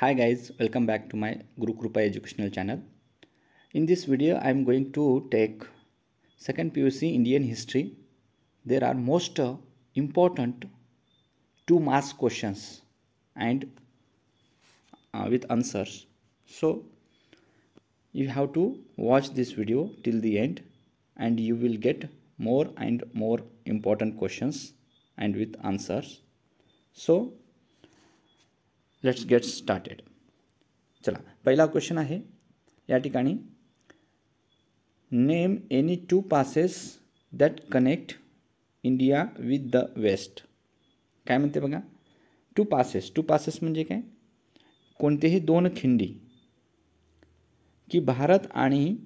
Hi guys, welcome back to my Guru Krupa educational channel. In this video I am going to take second PUC Indian history. There are most important 2 marks questions and with answers. So you have to watch this video till the end and you will get more and more important questions and with answers. So let's get started. चला, पहिला question आहे या ठिकाणी, name any 2 passes that connect India with the west. काय म्हणते बघा, 2 passes म्हणजे काय, कोणतेही 2 खिंडी की भारत आणि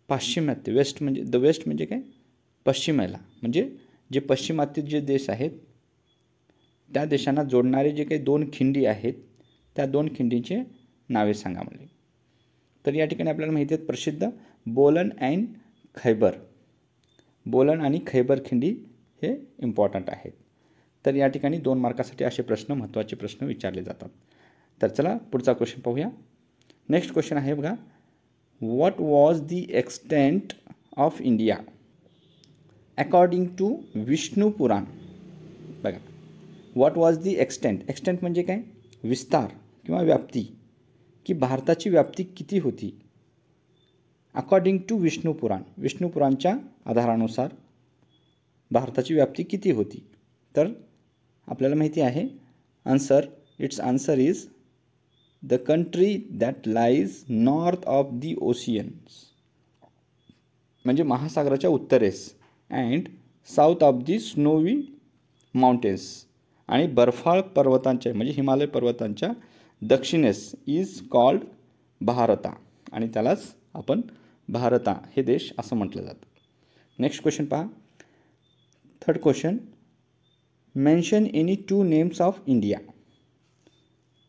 पाश्चिमात्य, वेस्ट म्हणजे द वेस्ट म्हणजे काय, पश्चिमेला, म्हणजे जे पश्चिमात्य जे देश आहेत त्या देशांना जोडणारे जे काही 2 खिंडी आहेत त्या 2 खिंडींचे नावे सांगा म्हणले. तर या ठिकाणी आपल्याला माहिती आहे प्रसिद्ध बोलन अँड खैबर, बोलन आणि खैबर खिंडी हे इम्पॉर्टंट आहेत. तर या ठिकाणी 2 मार्कासाठी असे प्रश्न, महत्त्वाचे प्रश्न विचारले जातात. तर चला पुढचा क्वेश्चन पाहूया. नेक्स्ट क्वेश्चन आहे बघा, what was the extent of India according to Vishnu Purana. बघा, what was the extent, extent म्हणजे काय, विस्तार किंवा व्याप्ती, की भारताची व्याप्ती किती होती अकॉर्डिंग टू विष्णू पुराण, विष्णू पुराणच्या आधारानुसार भारताची व्याप्ती किती होती. तर आपल्याला माहिती आहे answer, it's answer is the country that lies north of the oceans, म्हणजे महासागराच्या उत्तरेस, and south of the snowy mountains, आणि बर्फाळ पर्वतांच्या म्हणजे हिमालय पर्वतांच्या दक्षिणेस इज कॉल्ड भारता, आणि त्यालाच आपण भारता हे देश असं म्हटलं जातं. नेक्स्ट क्वेश्चन पहा, third question, mention any 2 names of India,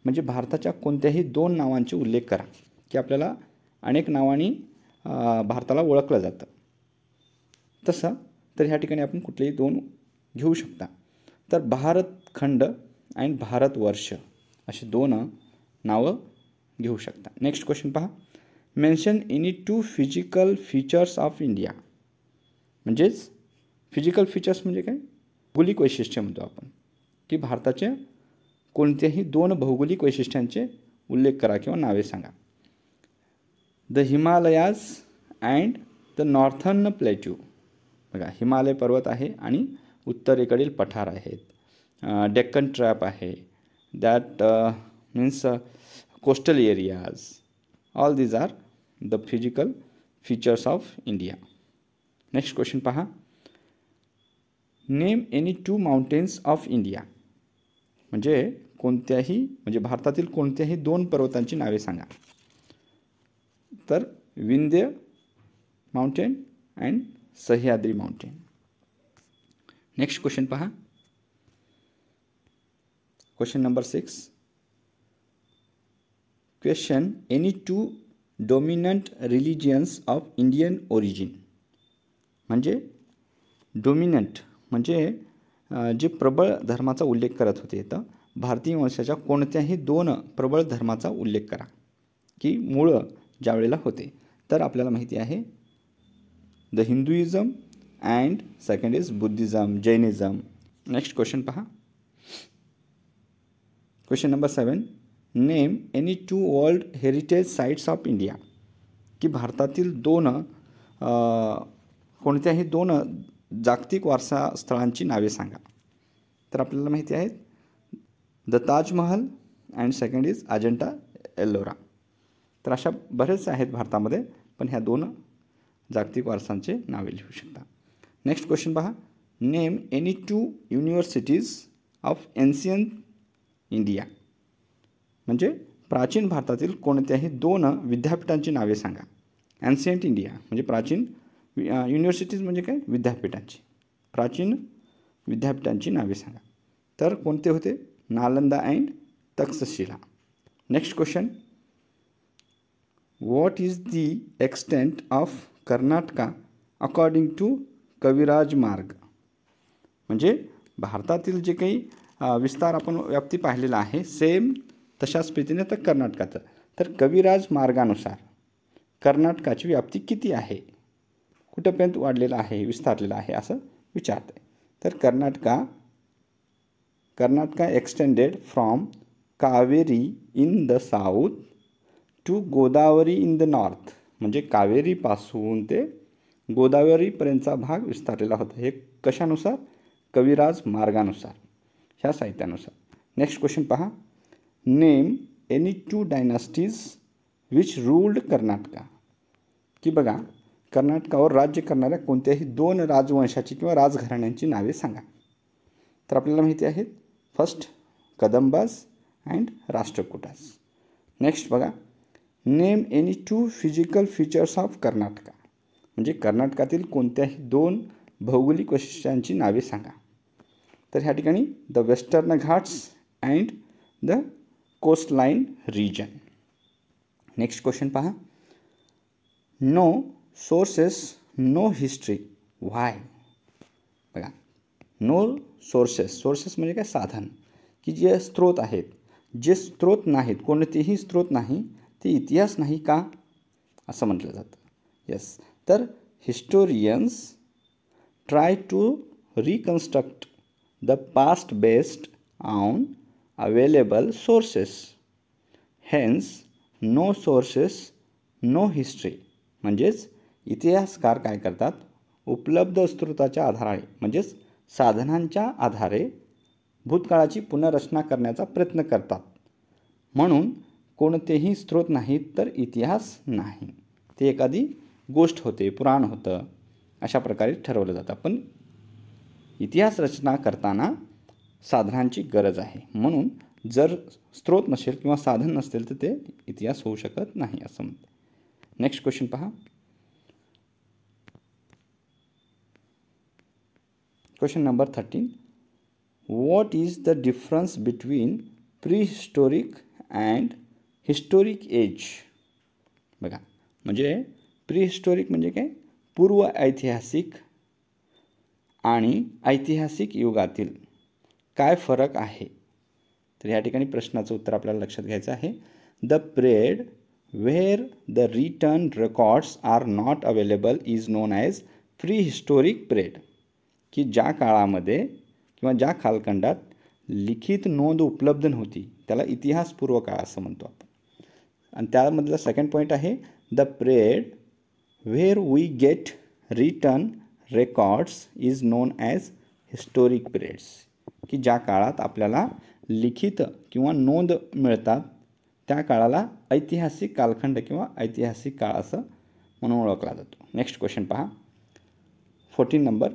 म्हणजे भारताच्या कोणत्याही 2 नावांचे उल्लेख करा, की आपल्याला अनेक नावांनी भारताला ओळखलं जातं. तसं तर ह्या ठिकाणी आपण कुठलेही 2 घेऊ शकता. तर भारतखंड आणि भारतवर्ष असे 2 नावं घेऊ शकता. नेक्स्ट क्वेश्चन पहा, mention any 2 physical features of India, म्हणजेच फिजिकल फीचर्स म्हणजे काय, भौगोलिक वैशिष्ट्य म्हणतो आपण, की भारताचे कोणत्याही 2 भौगोलिक वैशिष्ट्यांचे उल्लेख करा किंवा नावे सांगा. The Himalayas and the northern plateau. बघा, हिमालय पर्वत आहे आणि उत्तरेकडील पठार आहेत. डेक्कन ट्रॅप आहे, that means coastal areas. All these are the physical features of India. Next question पहा, name any 2 mountains of India, म्हणजे कोणत्याही, म्हणजे भारतातील कोणत्याही 2 पर्वतांची नावे सांगा. तर Vindhya mountain and Sahyadri mountain. Next question पहा, question number 6, question any 2 dominant religions of Indian origin, म्हणजे डोमिनंट म्हणजे जे प्रबळ धर्माचा उल्लेख करत होते. तर भारतीय वंशाच्या कोणत्याही 2 प्रबळ धर्माचा उल्लेख करा, की मूळ ज्या वेळेला होते. तर आपल्याला माहिती आहे the Hinduism and second is Buddhism, Jainism. Next question पहा, question number 7, name any 2 world heritage sites of India, की भारतातील 2 कोणत्याही 2 जागतिक वारसा स्थळांची नावे सांगा. तर आपल्याला माहिती आहे the Taj Mahal and second is Ajanta Ellora. तर अशा बरेच आहेत भारतामध्ये, पण ह्या 2 जागतिक वारसांचे नावे लिहू शकता. नेक्स्ट क्वेश्चन पहा, name any 2 universities of ancient India, म्हणजे प्राचीन भारतातील कोणत्याही 2 विद्यापीठांची नावे सांगा. एन्शियंट इंडिया म्हणजे प्राचीन, युनिव्हर्सिटीज म्हणजे काय, विद्यापीठांची, प्राचीन विद्यापीठांची नावे सांगा. तर कोणते होते, Nalanda and Takshashila. Next question, what is the extent of Karnataka according to Kaviraja Marga, म्हणजे भारतातील जे काही विस्तार आपण व्याप्ती पाहिलेला आहे, सेम तशाच पद्धतीने तर कर्नाटकाचं. तर कविराज मार्गानुसार कर्नाटकाची व्याप्ती किती आहे, कुठंपर्यंत वाढलेला आहे, विस्तारलेला आहे असं विचारतं आहे. तर Karnataka extended from Kaveri in the south to Godavari in the north. म्हणजे कावेरीपासून ते गोदावरीपर्यंतचा भाग विस्तारलेला होता. हे कशानुसार? कविराज मार्गानुसार, ह्या साहित्यानुसार. नेक्स्ट क्वेश्चन पहा. Name any two dynasties which ruled Karnataka. की बघा, कर्नाटकावर राज्य करणाऱ्या कोणत्याही 2 राजवंशाची किंवा राजघराण्यांची नावे सांगा. तर आपल्याला माहिती आहेत, फर्स्ट कदंबाज अँड राष्ट्रकूटास. नेक्स्ट बघा, name any 2 physical features of Karnataka. म्हणजे कर्नाटकातील कोणत्याही 2 भौगोलिक वैशिष्ट्यांची नावे सांगा. तर ह्या ठिकाणी the western ghats and the coastline region. Next question पहा. No sources no history why. बघा, नो सोर्सेस म्हणजे काय? साधन, की जे स्रोत आहेत, जे स्रोत नाहीत, कोणतेही स्रोत नाही, ते इतिहास नाही का, असं म्हटलं जातं. येस. तर historians try to reconstruct the past based on available sources. Hence no sources no history. म्हणजेच इतिहासकार काय करतात? उपलब्ध स्रोताच्या आधारे म्हणजेच साधनांच्या आधारे भूतकाळाची पुनर्रचना करण्याचा प्रयत्न करतात. म्हणून कोणतेही स्रोत नाहीत तर इतिहास नाही. ते एखादी गोष्ट होते, पुराण होतं, अशा प्रकारे ठरवलं जातं. पण इतिहास रचना करताना साधनांची गरज आहे. म्हणून जर स्रोत नसेल किंवा साधन नसतील तर ते इतिहास होऊ शकत नाही असं म्हणते. नेक्स्ट क्वेश्चन पहा. Question number 13. What is the difference between prehistoric and historic age. बघा, म्हणजे प्रीहिस्टोरिक म्हणजे काय? पूर्व ऐतिहासिक आणि ऐतिहासिक युगातील काय फरक आहे. तर या ठिकाणी प्रश्नाचं उत्तर आपल्याला लक्षात घ्यायचं आहे. The period where the written records are not available is known as prehistoric period. की ज्या काळामध्ये किंवा ज्या कालखंडात लिखित नोंद उपलब्ध नव्हती त्याला इतिहासपूर्व काळ असं म्हणतो आपण. आणि त्यामधला सेकंड पॉईंट आहे the period where we get written records is known as historic periods. की ज्या काळात आपल्याला लिखित किंवा नोंद मिळतात त्या काळाला ऐतिहासिक कालखंड किंवा ऐतिहासिक काळ असं म्हणून ओळखला जातो. नेक्स्ट क्वेश्चन पहा. 14 number.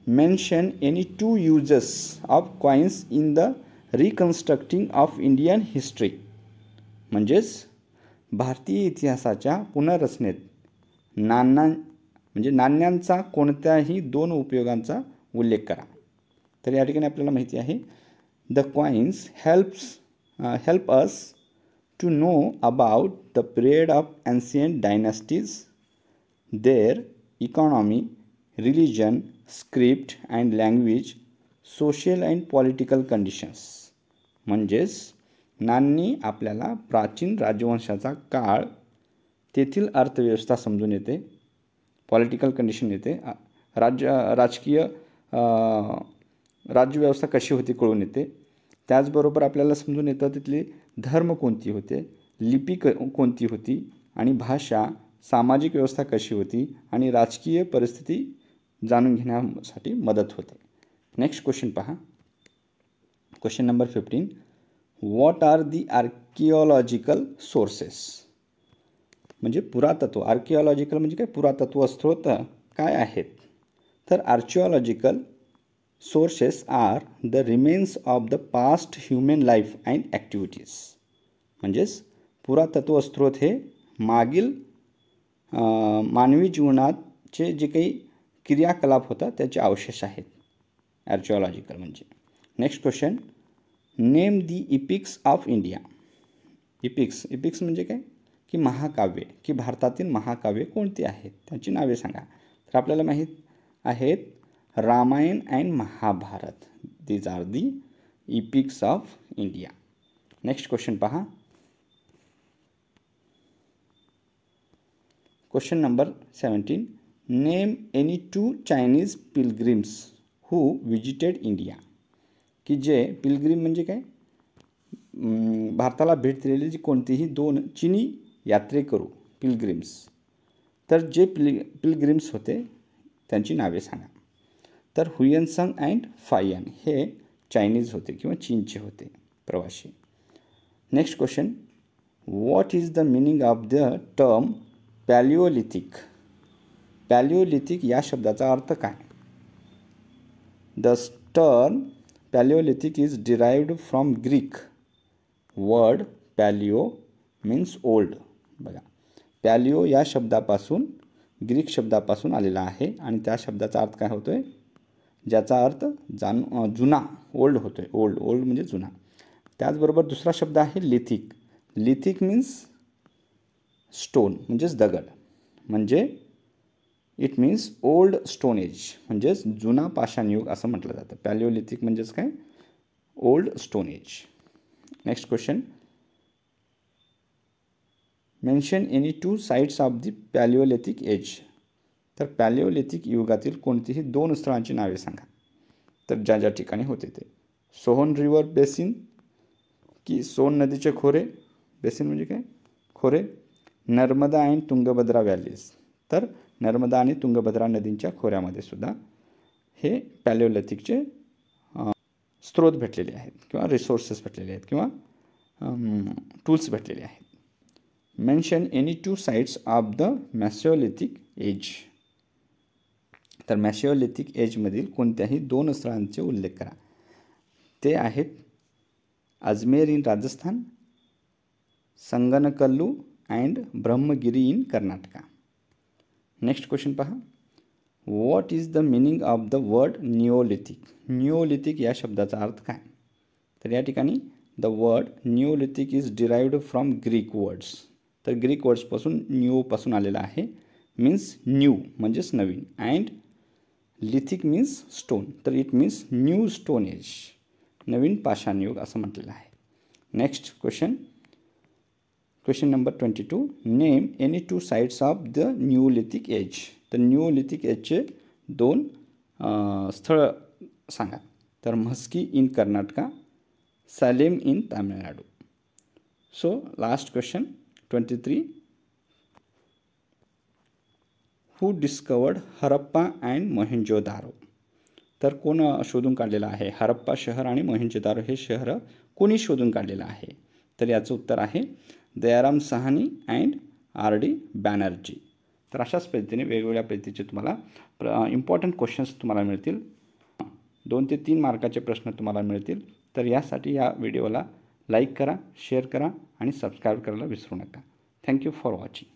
Mention any 2 uses of coins in the reconstructing of Indian history. म्हणजेच भारतीय इतिहासाच्या पुनर्रचनेत नाण्यांचा कोणत्याही 2 उपयोगांचा उल्लेख करा. तर या ठिकाणी आपल्याला माहिती आहे the coins help us to know about the period of ancient dynasties, their economy, religion, script and language, social and political conditions. म्हणजेच नाणी आपल्याला प्राचीन राजवंशाचा काळ, तेथील अर्थव्यवस्था समजून येते, पॉलिटिकल कंडिशन येते, राज्यव्यवस्था कशी होती कळून येते. त्याचबरोबर आपल्याला समजून येतं तिथली धर्म कोणती होते, लिपी कोणती होती आणि भाषा, सामाजिक व्यवस्था कशी होती आणि राजकीय परिस्थिती जाणून घेण्यासाठी मदत होते. नेक्स्ट क्वेश्चन पहा. Question number 15. What are the archaeological sources. म्हणजे पुरातत्व. आर्किओलॉजिकल म्हणजे काय? पुरातत्व स्रोत काय आहेत. तर archaeological sources are the remains of the past human life and activities. म्हणजेच पुरातत्व स्रोत हे मागील मानवी जीवनाचे जे काही क्रियाकलाप होता त्याचे अवशेष आहेत आर्किओलॉजिकल म्हणजे. Next question. Name the epics of India. इपिक्स म्हणजे काय? की महाकाव्ये, की भारतातील महाकाव्ये कोणती आहेत त्यांची नावे सांगा. तर आपल्याला माहीत आहेत Ramayana and Mahabharata. These are the epics of India. Next question पहा. Question number 17. Name any 2 Chinese pilgrims who visited India. की जे पिलग्रिम म्हणजे काय, भारताला भेट दिलेली जी कोणतीही 2 चिनी यात्रेकरू पिलग्रिम्स. तर जे पिलग्रिम्स होते त्यांची नावे सांगा. तर हुयनसंग अँड फायन हे चायनीज होते किंवा चीनचे होते प्रवासी. Next question. What is the meaning of the term paleolithic. Paleolithic या शब्दाचा अर्थ काय. The term paleolithic is derived from Greek word paleo means old. बघा, पॅलिओ या शब्दापासून ग्रीक शब्दापासून आलेला आहे आणि त्या शब्दाचा अर्थ काय होतो आहे, ज्याचा अर्थ जुना, ओल्ड होतो आहे. ओल्ड म्हणजे जुना. त्याचबरोबर दुसरा शब्द आहे लिथिक. लिथिक मीन्स स्टोन म्हणजेच दगड, म्हणजे it means old stone age म्हणजेच जुना पाषाणयुग असं म्हटलं जातं. पॅलिओलिथिक म्हणजेच काय, old stone age. Next question. Mention any 2 sites of the paleolithic age. तर पॅलिओलिथिक युगातील कोणतीही 2 स्थळांची नावे सांगा. तर ज्या ज्या ठिकाणी होते ते. सोन रिव्हर बेसिन की सोन नदीचे खोरे. बेसिन म्हणजे काय, खोरे. Narmada and Tungabhadra valleys. तर नर्मदा आणि तुंगभद्रा नदींच्या खोऱ्यामध्ये सुद्धा हे पॅलिओलिथिकचे स्रोत भेटलेले आहेत किंवा रिसोर्सेस भेटलेले आहेत किंवा टूल्स भेटलेले आहेत. Mention any 2 sites of the mesolithic age. तर मेसोलिथिक एजमधील कोणत्याही 2 स्थळांचे उल्लेख करा. ते आहेत Ajmer in Rajasthan, Sanganakallu and Brahmagiri in Karnataka. Next question पहा. What is the meaning of the word neolithic. Neolithic या शब्दाचा अर्थ काय. तर या ठिकाणी the word neolithic is derived from Greek words. तर ग्रीक वर्ड्सपासून न्यूपासून आलेला आहे. मीन्स न्यू म्हणजेच नवीन. And lithic means stone. तर it means new stone age, नवीन पाषाणयुग असं म्हटलेलं आहे. Next question. Question number 22. Name any 2 sites of the neolithic age. तर न्यूलिथिक एजचे 2 स्थळं सांगा. तर Maski in Karnataka, Salem in Tamil Nadu. So last question 23. Who discovered Harappa and Mohenjodaro. तर कोण शोधून काढलेलं आहे हरप्पा शहर आणि मोहेंजोदारो हे शहर कोणी शोधून काढलेलं आहे. तर याचं उत्तर आहे दयाराम साहनी अँड R.D. बॅनर्जी. तर अशाच पद्धतीने वेगवेगळ्या पद्धतीचे तुम्हाला इम्पॉर्टंट क्वेश्चन्स तुम्हाला मिळतील. 2 ते 3 मार्काचे प्रश्न तुम्हाला मिळतील. तर यासाठी या व्हिडिओला लाईक करा, शेअर करा आणि सबस्क्राईब करायला विसरू नका. Thank you for watching.